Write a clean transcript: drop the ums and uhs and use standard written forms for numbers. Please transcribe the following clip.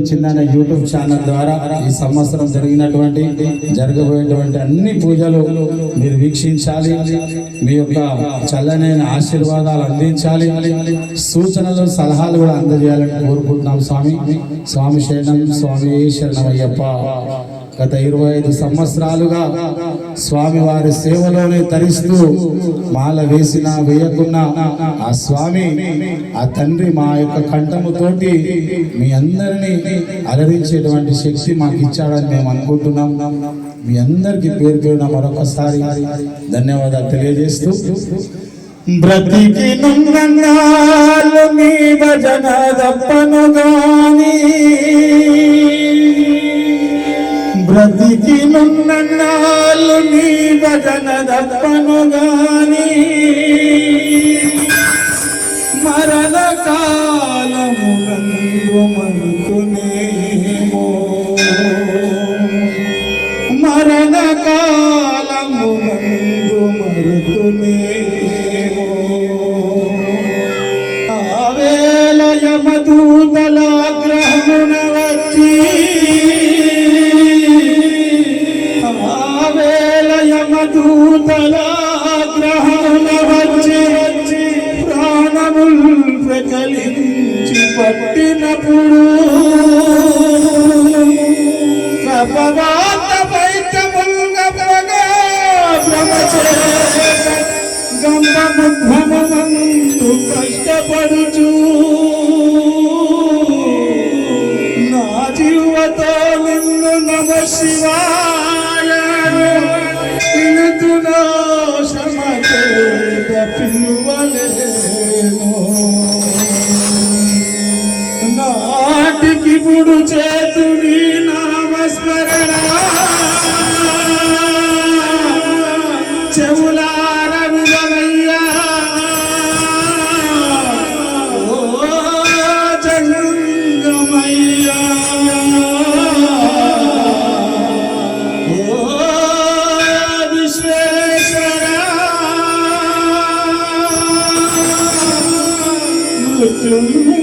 చిన్న YouTube channel ద్వారా ఈ సంవత్సరం జరగబోయేటువంటి అన్ని పూజలు మీరు వీక్షించాలి. మీ యొక్క చల్లనైన ఆశీర్వాదాలు అందించాలి, సూచనలు సలహాలు కూడా అందజేయాలని కోరుకుంటున్నాం. స్వామి శరణం, స్వామి శరణమయ్యప్ప. గత 25 సంవత్సరాలుగా స్వామివారి సేవలోనే తరిస్తూ మాల వేసినా వేయకున్నా ఆ స్వామి, ఆ తండ్రి మా యొక్క కంఠముతోటి మీ అందరినీ అలరించేటువంటి శక్తి మాకు ఇచ్చాడని మేము అనుకుంటున్నాం. మీ అందరికీ పేరు పేరున మరొకసారి ధన్యవాదాలు తెలియజేస్తూ, బ్రతికి నున్నన్నాళ్ళు నీ భజన దప్పను గాని, బ్రతికి నున్నన్నాళ్ళు నీ భజన దప్పను గాని, మరణ కాలమునందు మరుతునేమో, మరణ కాలమునందు మరుతునేమో. ఆవేళ యమదూతల గ్రహమున వచ్చి, ఆవేళ యమదూతల గ్రహమున వచ్చి ప్రాణములు ప్రకలించి పట్టినప్పుడు, కపవాత పైతముల్గపగా గంధముద్భవమందు కష్టపడుచు నా జీవతో నిన్ను నమ శివాయ పిలుతున్నా, క్షమచేత పిలువలేను. నాటికి పుడు చేతుని నామస్మరణ చెవులార వినవయ్యా. ఓ జంగమయ్యా, ఓ విశ్వేశ్వర, మృత్యుంజయ